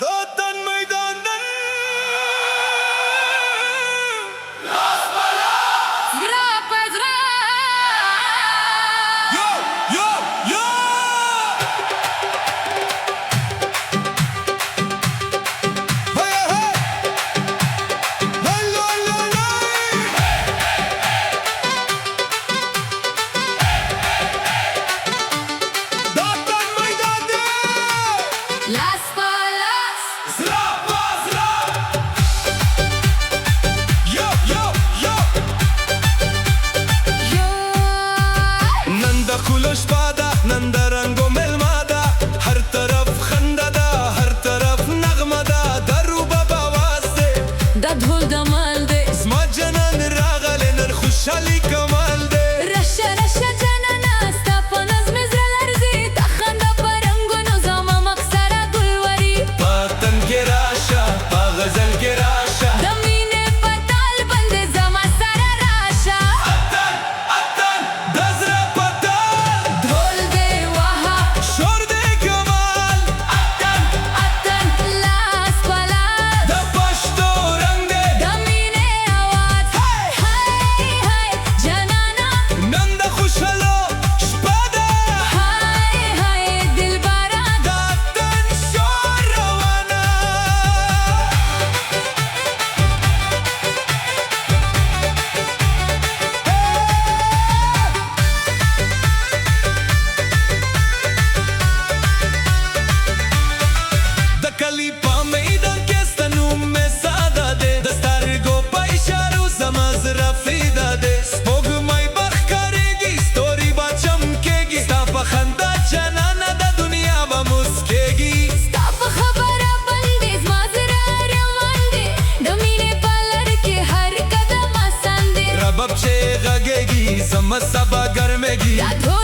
दो तन मैदान Yo, yo, yo! Hey, hey! Lay, lay, lay, lay! Datan Maydani! Las Palas. Zrapa, zrap! Yo, yo, yo! Nanda खुलश पादा नंदा रंगो मेलमादा हर तरफ खंदादा हर तरफ नगमदा दरू बाबा वास्ते Da dhol da mal de اسما جنان راغله نن خوشحالی کمال ده Rasha rasha janana sta panaz mizralar zi Takhanda parangono zama maksara gulwari پاتن کے راشا پا غزل کے راشا Damine patal bande zama sara rasha اتن اتن دزرا پتال Dhol de waha شور ده کمال اتن atan Las Palas د پشتو رنگ ده Damine awaz Hai hai janana نن د خوشحالو شپه ده Hai hai dilbara د اتن شور روانه د کلی په میدان کې ستنوم مې ساده ده د سترګو په اشارو زما زړه فریده ده سپوږمۍ به ښکارېږي ستوري به چمکېږي ستا په خندا جانانه د دنیا به مسکېږي Sta pa khabara bande zma zara rawan de Damine palar ke har kadam asan de رباب چې غږېږي زما سبا ګرمېږي Da dhol